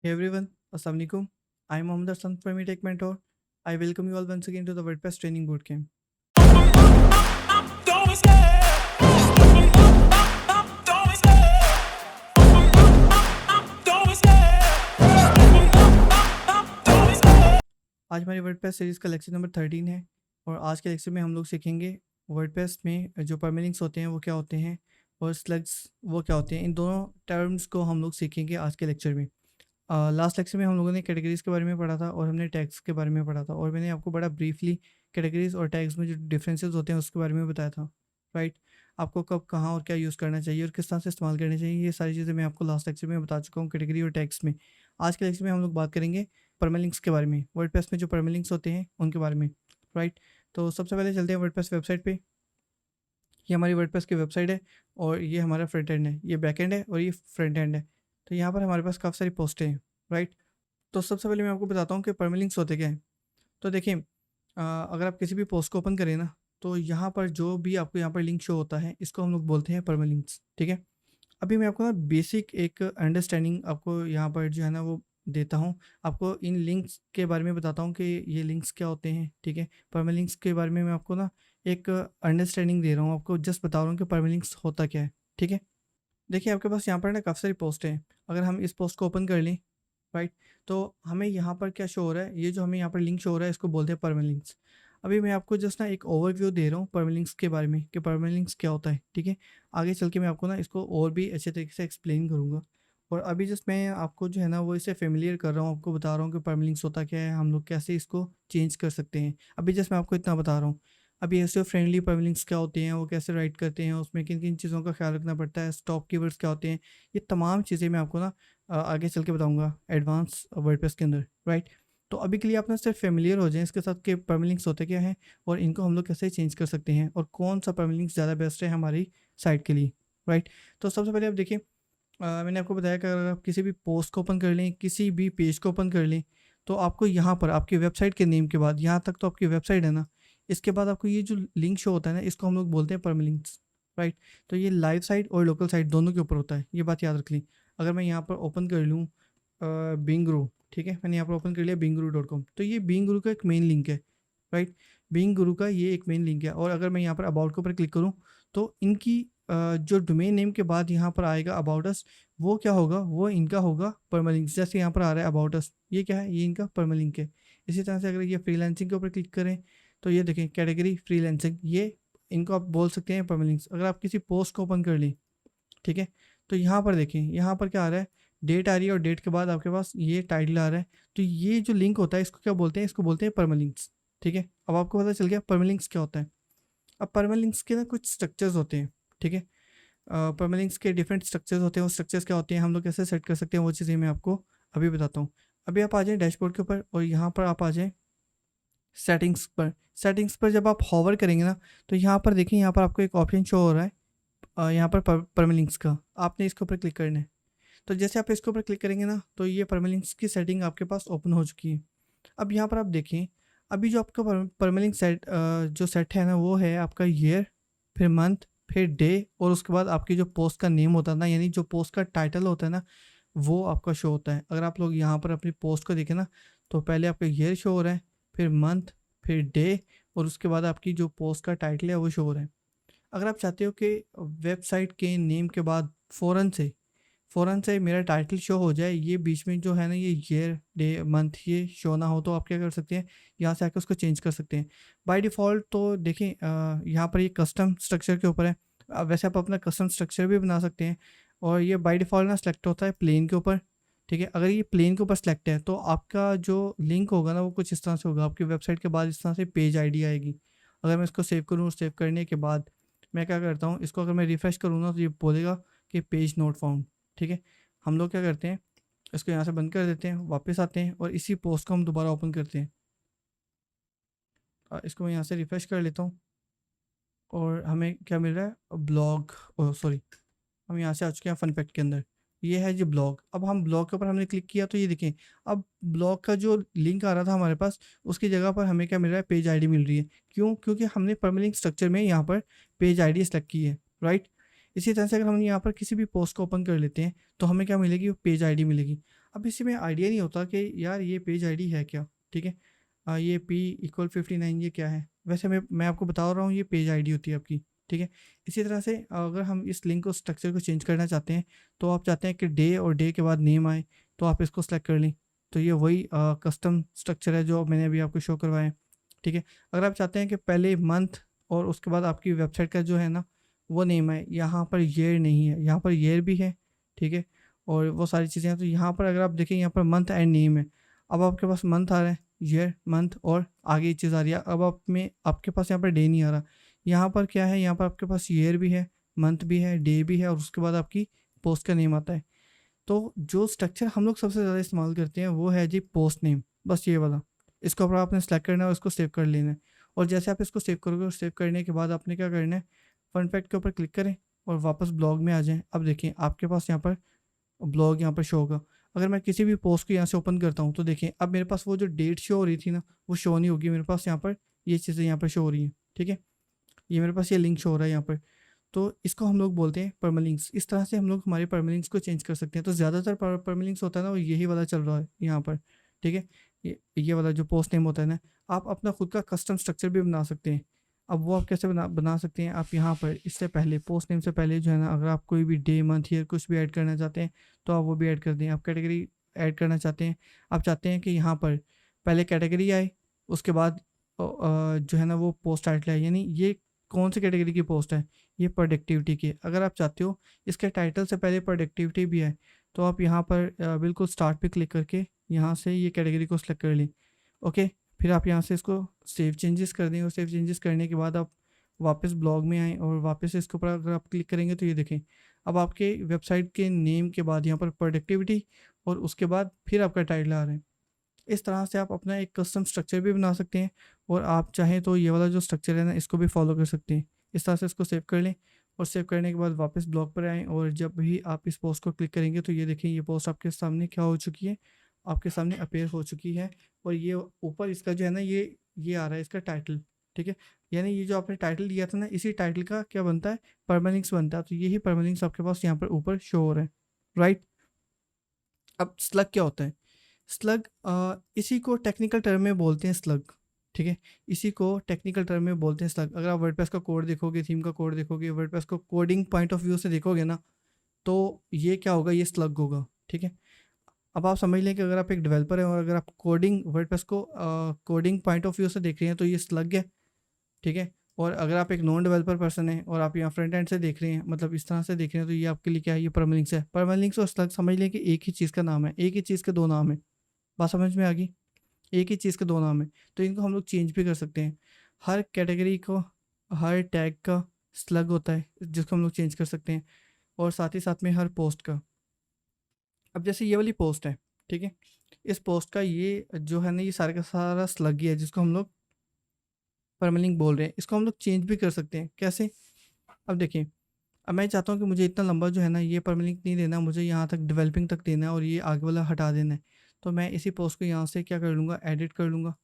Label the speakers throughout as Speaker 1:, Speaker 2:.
Speaker 1: Hey everyone, Assalamualaikum. I am Mohammed Hassan from Tech Mentor. I welcome you all once again to the WordPress Training Bootcamp. आज हमारी WordPress series का lecture number 13 है और आज के lecture में हम लोग सीखेंगे वर्डप्रेस में जो परमिलिंक्स होते हैं वो क्या होते हैं और स्लग्स वो क्या होते हैं। इन दोनों टर्म्स को हम लोग सीखेंगे आज के लेक्चर में। लास्ट लेक्चर में हम लोगों ने कैटेगरीज़ के बारे में पढ़ा था और हमने टैग्स के बारे में पढ़ा था और मैंने आपको बड़ा ब्रीफली कैटेगरीज़ और टैग्स में जो डिफरेंसेस होते हैं उसके बारे में बताया था, राइट। आपको कब कहाँ और क्या यूज़ करना चाहिए और किस तरह से इस्तेमाल करना चाहिए, ये सारी चीज़ें मैं आपको लास्ट लेक्चर में बता चुका हूँ कैटेगरी और टैग्स में। आज के लेक्चर में हम लोग बात करेंगे परमालिंक्स के बारे में, वर्डप्रेस में जो परमालिंक्स होते हैं उनके बारे में, राइट। तो सबसे पहले चलते हैं वर्डप्रेस वेबसाइट पे। ये हमारी वर्डप्रेस की वेबसाइट है और ये हमारा फ्रंट एंड है, ये बैक एंड है और ये फ्रंट एंड है। तो यहाँ पर हमारे पास काफ़ी सारी पोस्टें हैं, राइट। तो सबसे पहले मैं आपको बताता हूँ कि परमालिंक्स होते क्या हैं। तो देखिए, अगर आप किसी भी पोस्ट को ओपन करें ना, तो यहाँ पर जो भी आपको यहाँ पर लिंक शो होता है इसको हम लोग बोलते हैं परमालिंक्स, ठीक है। अभी मैं आपको ना बेसिक एक अंडरस्टैंडिंग आपको यहाँ पर जो है ना वो देता हूँ। आपको इन लिंक्स के बारे में बताता हूँ कि ये लिंक्स क्या होते हैं, ठीक है। परमालिंक्स के बारे में मैं आपको ना एक अंडरस्टैंडिंग दे रहा हूँ, आपको जस्ट बता रहा हूँ कि परमालिंक्स होता क्या है, ठीक है। देखिए आपके पास यहाँ पर ना काफ़ी सारी पोस्टें हैं। अगर हम इस पोस्ट को ओपन कर लें, राइट, तो हमें यहाँ पर क्या शो हो रहा है, ये जो हमें यहाँ पर लिंक शो हो रहा है इसको बोलते हैं परमालिंक्स। अभी मैं आपको जस्ट ना एक ओवरव्यू दे रहा हूँ परमालिंक्स के बारे में कि परमालिंक्स क्या होता है, ठीक है। आगे चल के मैं आपको ना इसको और भी अच्छे तरीके से एक्सप्लेन करूँगा और अभी जस्ट मैं आपको जो है ना वो इसे फेमिलियर कर रहा हूँ, आपको बता रहा हूँ कि परमालिंक्स होता क्या है, हम लोग कैसे इसको चेंज कर सकते हैं। अभी जस्ट मैं आपको इतना बता रहा हूँ। अभी एसईओ फ्रेंडली परमालिंक्स क्या होते हैं, वो कैसे राइट करते हैं, उसमें किन किन चीज़ों का ख्याल रखना पड़ता है, स्टॉप कीवर्ड्स क्या होते हैं, ये तमाम चीज़ें मैं आपको ना आगे चल के बताऊँगा एडवांस वर्डप्रेस के अंदर, राइट। तो अभी के लिए आप ना सिर्फ फेमिलियर हो जाएँ इसके साथ कि परमालिंक्स होते क्या हैं और इनको हम लोग कैसे चेंज कर सकते हैं और कौन सा परमालिंक्स ज़्यादा बेस्ट है हमारी साइट के लिए, राइट। तो सबसे पहले आप देखिए, मैंने आपको बताया कि अगर आप किसी भी पोस्ट को ओपन कर लें, किसी भी पेज को ओपन कर लें, तो आपको यहाँ पर आपकी वेबसाइट के नेम के बाद, यहाँ तक तो आपकी वेबसाइट है ना, इसके बाद आपको ये जो लिंक शो होता है ना, इसको हम लोग बोलते हैं परमालिंक्स, राइट। तो ये लाइव साइट और लोकल साइट दोनों के ऊपर होता है, ये बात याद रख ली। अगर मैं यहाँ पर ओपन कर लूँ बिंगरू, ठीक है, मैंने यहाँ पर ओपन कर लिया बिंगरू.com, तो ये बिंगरू का एक मेन लिंक है, राइट। बिंगरू का ये एक मेन लिंक है और अगर मैं यहाँ पर अबाउट के ऊपर क्लिक करूँ तो इनकी जो डोमेन नेम के बाद यहाँ पर आएगा अबाउट अस, वो क्या होगा, वो इनका होगा परमालिंक्स। जैसे यहाँ पर आ रहा है अबाउट अस, ये क्या है, ये इनका परमालिंक है। इसी तरह से अगर ये फ्रीलांसिंग के ऊपर क्लिक करें तो ये देखें कैटेगरी फ्रीलांसिंग, ये इनको आप बोल सकते हैं परमालिंक्स। अगर आप किसी पोस्ट को ओपन कर लें, ठीक है, तो यहाँ पर देखें, यहाँ पर क्या आ रहा है, डेट आ रही है और डेट के बाद आपके पास ये टाइटल आ रहा है। तो ये जो लिंक होता है इसको क्या बोलते हैं, इसको बोलते हैं परमालिंक्स, ठीक है। अब आपको पता चल गया परमालिंक्स क्या होता है। अब परमालिंक्स के ना कुछ स्ट्रक्चर्स होते हैं, ठीक है। परमालिंक्स के डिफरेंट स्ट्रक्चर्स होते हैं, वो स्ट्रक्चर्स क्या होते हैं, हम लोग कैसे सेट कर सकते हैं, वो चीज़ें मैं आपको अभी बताता हूँ। अभी आप आ जाएँ डैशबोर्ड के ऊपर और यहाँ पर आप आ जाएँ सेटिंग्स पर। सेटिंग्स पर जब आप हॉवर करेंगे ना, तो यहाँ पर देखिए, यहाँ पर आपको एक ऑप्शन शो हो रहा है यहाँ पर परमालिंक्स का, आपने इसके ऊपर क्लिक करना है। तो जैसे आप इसके ऊपर क्लिक करेंगे ना, तो ये परमालिंक्स की सेटिंग आपके पास ओपन हो चुकी है। अब यहाँ पर आप देखें, अभी जो आपका परमालिंक सेट जो सेट है ना, वो है आपका ईयर, फिर मंथ, फिर डे और उसके बाद आपकी जो पोस्ट का नेम होता है ना, यानी जो पोस्ट का टाइटल होता है ना, वो आपका शो होता है। अगर आप लोग यहाँ पर अपनी पोस्ट को देखें ना, तो पहले आपका ईयर शो हो रहा है, फिर मंथ, फिर डे और उसके बाद आपकी जो पोस्ट का टाइटल है वो शो हो रहा है। अगर आप चाहते हो कि वेबसाइट के नेम के बाद फ़ौरन से मेरा टाइटल शो हो जाए, ये बीच में जो है ना, ये ईयर, डे, मंथ ये शो ना हो, तो आप क्या कर सकते हैं, यहाँ से आके उसको चेंज कर सकते हैं। बाय डिफ़ॉल्ट तो देखें, यहाँ पर ये कस्टम स्ट्रक्चर के ऊपर है। वैसे आप अपना कस्टम स्ट्रक्चर भी बना सकते हैं और ये बाय डिफ़ॉल्ट ना सेलेक्ट होता है प्लेन के ऊपर, ठीक है। अगर ये प्लेन के ऊपर सेलेक्ट है तो आपका जो लिंक होगा ना, वो कुछ इस तरह से होगा, आपकी वेबसाइट के बाद इस तरह से पेज आईडी आएगी। अगर मैं इसको सेव करूँ, सेव करने के बाद मैं क्या करता हूँ, इसको अगर मैं रिफ़्रेश करूँ ना, तो ये बोलेगा कि पेज नोट फाउंड, ठीक है। हम लोग क्या करते हैं, इसको यहाँ से बंद कर देते हैं, वापस आते हैं और इसी पोस्ट को हम दोबारा ओपन करते हैं। इसको मैं यहाँ से रिफ़्रेश कर लेता हूँ और हमें क्या मिल रहा है, ब्लॉग, ओह सॉरी, हम यहाँ से आ चुके हैं फन फैक्ट के अंदर। ये है जी ब्लॉग। अब हम ब्लॉग के ऊपर हमने क्लिक किया तो ये देखें, अब ब्लॉग का जो लिंक आ रहा था हमारे पास, उसकी जगह पर हमें क्या मिल रहा है, पेज आईडी मिल रही है। क्यों? क्योंकि हमने परमालिंक स्ट्रक्चर में यहाँ पर पेज आईडी सेलेक्ट की है, राइट। इसी तरह से अगर हम यहाँ पर किसी भी पोस्ट को ओपन कर लेते हैं तो हमें क्या मिलेगी, पेज आईडी मिलेगी। अब इसी में आइडिया नहीं होता कि यार ये पेज आईडी है क्या, ठीक है। ये P=59 ये क्या है? वैसे मैं आपको बता रहा हूँ ये पेज आईडी होती है आपकी, ठीक है। इसी तरह से अगर हम इस लिंक को स्ट्रक्चर को चेंज करना चाहते हैं, तो आप चाहते हैं कि डे और डे के बाद नेम आए, तो आप इसको सेलेक्ट कर लें। तो ये वही कस्टम स्ट्रक्चर है जो मैंने अभी आपको शो करवाया है, ठीक है। अगर आप चाहते हैं कि पहले मंथ और उसके बाद आपकी वेबसाइट का जो है ना वो नेम है, यहाँ पर ईयर नहीं है, यहाँ पर ईयर भी है, ठीक है, और वो सारी चीज़ें हैं। तो यहाँ पर अगर आप देखें यहाँ पर मंथ एंड नेम है। अब आपके पास मंथ आ रहा है, ईयर, मंथ और आगे ये चीज़ आ रही है। अब आपके पास यहाँ पर डे नहीं आ रहा। यहाँ पर क्या है, यहाँ पर आपके पास ईयर भी है, मंथ भी है, डे भी है और उसके बाद आपकी पोस्ट का नेम आता है। तो जो स्ट्रक्चर हम लोग सबसे ज़्यादा इस्तेमाल करते हैं वो है जी पोस्ट नेम, बस ये वाला। इसको ऊपर आपने सेलेक्ट करना है और इसको सेव कर लेना है। और जैसे आप इसको सेव करोगे और सेव करने के बाद आपने क्या करना है, फन फैक्ट के ऊपर क्लिक करें और वापस ब्लॉग में आ जाएँ। अब देखिए आपके पास यहाँ पर ब्लॉग यहाँ पर शो होगा। अगर मैं किसी भी पोस्ट को यहाँ से ओपन करता हूँ तो देखिए अब मेरे पास वो जो डेट शो हो रही थी ना वो शो नहीं होगी। मेरे पास यहाँ पर ये चीज़ें यहाँ पर शो हो रही हैं, ठीक है। ये मेरे पास ये लिंक शो हो रहा है यहाँ पर। तो इसको हम लोग बोलते हैं परमालिंक्स। इस तरह से हम लोग हमारे परमालिंक्स को चेंज कर सकते हैं। तो ज़्यादातर परमालिंक्स होता है ना वो यही वाला चल रहा है यहाँ पर, ठीक है। ये वाला जो पोस्ट नेम होता है ना, आप अपना खुद का कस्टम स्ट्रक्चर भी बना सकते हैं। अब वो आप कैसे बना सकते हैं, आप यहाँ पर इससे पहले पोस्ट नेम से पहले जो है ना, अगर आप कोई भी डे, मंथ, ईयर कुछ भी ऐड करना चाहते हैं तो आप वो भी ऐड कर दें। आप कैटेगरी ऐड करना चाहते हैं, आप चाहते हैं कि यहाँ पर पहले कैटेगरी आए, उसके बाद जो है ना वो पोस्ट टाइटल है, यानी ये कौन सी कैटेगरी की पोस्ट है, ये प्रोडक्टिविटी की। अगर आप चाहते हो इसके टाइटल से पहले प्रोडक्टिविटी भी है तो आप यहाँ पर बिल्कुल स्टार्ट पे क्लिक करके यहाँ से ये कैटेगरी को सिलेक्ट कर लें, ओके। फिर आप यहाँ से इसको सेव चेंजेस कर दें और सेव चेंजेस करने के बाद आप वापस ब्लॉग में आएँ और वापस इसके ऊपर अगर आप क्लिक करेंगे तो ये देखें अब आपके वेबसाइट के नेम के बाद यहाँ पर प्रोडक्टिविटी और उसके बाद फिर आपका टाइटल आ रहा है। इस तरह से आप अपना एक कस्टम स्ट्रक्चर भी बना सकते हैं और आप चाहें तो ये वाला जो स्ट्रक्चर है ना इसको भी फॉलो कर सकते हैं। इस तरह से इसको सेव कर लें और सेव करने के बाद वापस ब्लॉग पर आएँ और जब भी आप इस पोस्ट को क्लिक करेंगे तो ये देखिए ये पोस्ट आपके सामने क्या हो चुकी है, आपके सामने अपीयर हो चुकी है। और ये ऊपर इसका जो है ना ये आ रहा है इसका टाइटल, ठीक है। यानी ये जो आपने टाइटल दिया था ना इसी टाइटल का क्या बनता है, परमालिंक्स बनता है। तो यही परमालिंक्स आपके पास यहाँ पर ऊपर शो हो रहा है, राइट। अब स्लग क्या होता है, स्लग इसी को टेक्निकल टर्म में बोलते हैं स्लग, ठीक है। इसी को टेक्निकल टर्म में बोलते हैं स्लग। अगर आप वर्डप्रेस का कोड देखोगे, थीम का कोड देखोगे, वर्डप्रेस को कोडिंग पॉइंट ऑफ व्यू से देखोगे ना तो ये क्या होगा, ये स्लग होगा, ठीक है। अब आप समझ लें कि अगर आप एक डेवलपर हैं और अगर आप कोडिंग वर्डप्रेस को कोडिंग पॉइंट ऑफ व्यू से देख रहे हैं तो ये स्लग है, ठीक है। और अगर आप एक नॉन डेवलपर पर्सन है और आप यहाँ फ्रंट एंड से देख रहे हैं, मतलब इस तरह से देख रहे हैं, तो ये आपके लिए क्या है, ये परमालिंक्स है। परमालिंक्स और स्लग समझ लें कि एक ही चीज़ का नाम है, एक ही चीज़ के दो नाम है। बात समझ में आ गई, एक ही चीज़ के दो नाम है। तो इनको हम लोग चेंज भी कर सकते हैं। हर कैटेगरी को, हर टैग का स्लग होता है जिसको हम लोग चेंज कर सकते हैं और साथ ही साथ में हर पोस्ट का। अब जैसे ये वाली पोस्ट है, ठीक है, इस पोस्ट का ये जो है ना ये सारा का सारा स्लग ही है जिसको हम लोग परमालिंक बोल रहे हैं। इसको हम लोग चेंज भी कर सकते हैं, कैसे? अब देखिए, अब मैं चाहता हूँ कि मुझे इतना लंबा जो है ना ये परमालिंक नहीं देना, मुझे यहाँ तक डेवलपिंग तक देना है और ये आगे वाला हटा देना है। तो मैं इसी पोस्ट को यहाँ से क्या कर लूँगा, एडिट कर लूँगा।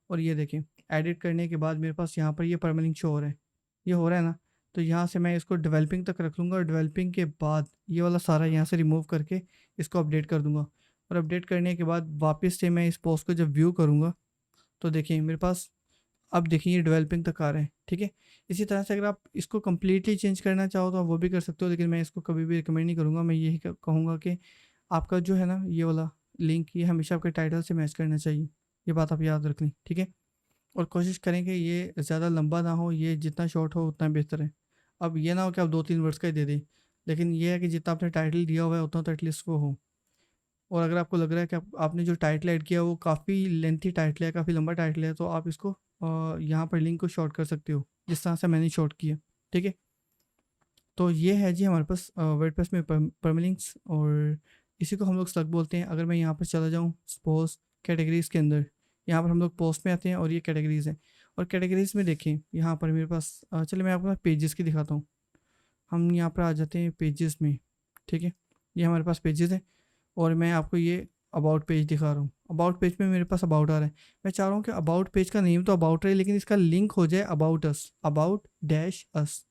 Speaker 1: और ये देखें, एडिट करने के बाद मेरे पास यहाँ पर ये परमालिंक शो हो रहा है, ये हो रहा है ना। तो यहाँ से मैं इसको डेवलपिंग तक रख लूँगा और डेवलपिंग के बाद ये वाला सारा यहाँ से रिमूव करके इसको अपडेट कर दूँगा। और अपडेट करने के बाद वापस से मैं इस पोस्ट को जब व्यू करूँगा तो देखिए मेरे पास अब देखिए ये डेवलपिंग तक आ रहा है, ठीक है। इसी तरह से अगर आप इसको कम्प्लीटली चेंज करना चाहो तो आप वो भी कर सकते हो, लेकिन मैं इसको कभी भी रिकमेंड नहीं करूँगा। मैं यही कहूँगा कि आपका जो है ना ये वाला लिंक ये हमेशा आपके टाइटल से मैच करना चाहिए। ये बात आप याद रख लें, ठीक है। और कोशिश करें कि ये ज़्यादा लंबा ना हो, ये जितना शॉर्ट हो उतना बेहतर है। अब ये ना हो कि आप 2-3 वर्ड्स का ही दे दें, लेकिन ये है कि जितना आपने टाइटल दिया हुआ है उतना तो एटलीस्ट वो हो। और अगर आपको लग रहा है कि आपने जो टाइटल ऐड किया वो काफ़ी लेंथी टाइटल है, काफ़ी लंबा टाइटल है, तो आप इसको यहाँ पर लिंक को शॉर्ट कर सकते हो जिस तरह से मैंने शॉर्ट किया, ठीक है। तो ये है जी हमारे पास वर्डप्रेस में परमालिंक्स और इसी को हम लोग स्लग बोलते हैं। अगर मैं यहाँ पर चला जाऊँ सपोज कैटेगरीज़ के अंदर, यहाँ पर हम लोग पोस्ट में आते हैं और ये कैटेगरीज़ हैं। और कैटेगरीज़ में देखें यहाँ पर मेरे पास चलिए मैं आपको पेजेस की दिखाता हूँ। हम यहाँ पर आ जाते हैं पेजेस में, ठीक है। ये हमारे पास पेजेस हैं और मैं आपको ये अबाउट पेज दिखा रहा हूँ। अबाउट पेज में मेरे पास अबाउट आ रहा है। मैं चाह रहा हूँ कि अबाउट पेज का नेम तो अबाउट रहे लेकिन इसका लिंक हो जाए अबाउट अस, अबाउट डैश अस।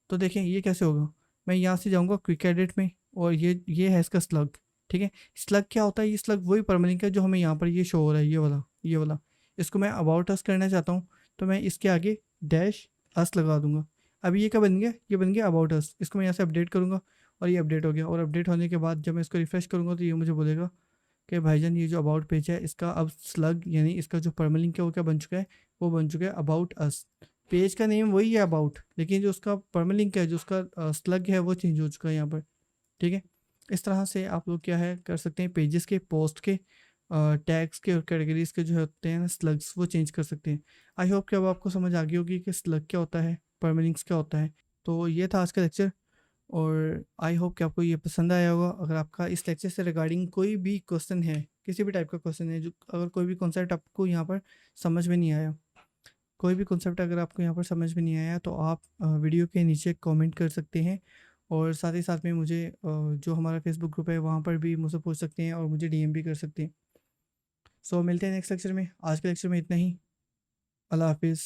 Speaker 1: तो देखें ये कैसे होगा, मैं यहाँ से जाऊँगा क्विक एडिट में और ये है इसका स्लग, ठीक है। स्लग क्या होता है? ये स्लग वही परमालिंक है जो हमें यहाँ पर ये शो हो रहा है, ये वाला। इसको मैं अबाउट अस करना चाहता हूँ, तो मैं इसके आगे डैश अस लगा दूंगा। अभी ये क्या बन गया? ये बन गया अबाउट अस। इसको मैं यहाँ से अपडेट करूँगा और ये अपडेट हो गया। और अपडेट होने के बाद जब मैं इसको रिफ्रेश करूँगा तो ये मुझे बोलेगा कि भाईजान ये जो अबाउट पेज है इसका अब स्लग यानी इसका जो परमालिंक है वो क्या बन चुका है? वो बन चुका है अबाउट अस। पेज का नेम वही है अबाउट, लेकिन जो उसका परमालिंक है, जो उसका स्लग है, वो चेंज हो चुका है यहाँ पर। ठीक है। इस तरह से आप लोग क्या है कर सकते हैं, पेजेस के, पोस्ट के, टैग्स के और कैटेगरीज के जो होते हैं ना स्लग्स, वो चेंज कर सकते हैं। आई होप कि अब आपको समझ आ गई होगी कि स्लग क्या होता है, परमालिंक्स क्या होता है। तो ये था आज का लेक्चर, और आई होप कि आपको ये पसंद आया होगा। अगर आपका इस लेक्चर से रिगार्डिंग कोई भी क्वेश्चन है, किसी भी टाइप का क्वेश्चन है, जो अगर कोई भी कॉन्सेप्ट आपको यहाँ पर समझ में नहीं आया, कोई भी कॉन्सेप्ट अगर आपको यहाँ पर समझ में नहीं आया, तो आप वीडियो के नीचे कमेंट कर सकते हैं। और साथ ही साथ में मुझे जो हमारा फेसबुक ग्रुप है वहाँ पर भी मुझसे पूछ सकते हैं और मुझे डीएम भी कर सकते हैं। सो मिलते हैं नेक्स्ट लेक्चर में। आज के लेक्चर में इतना ही। अल्लाह हाफिज़।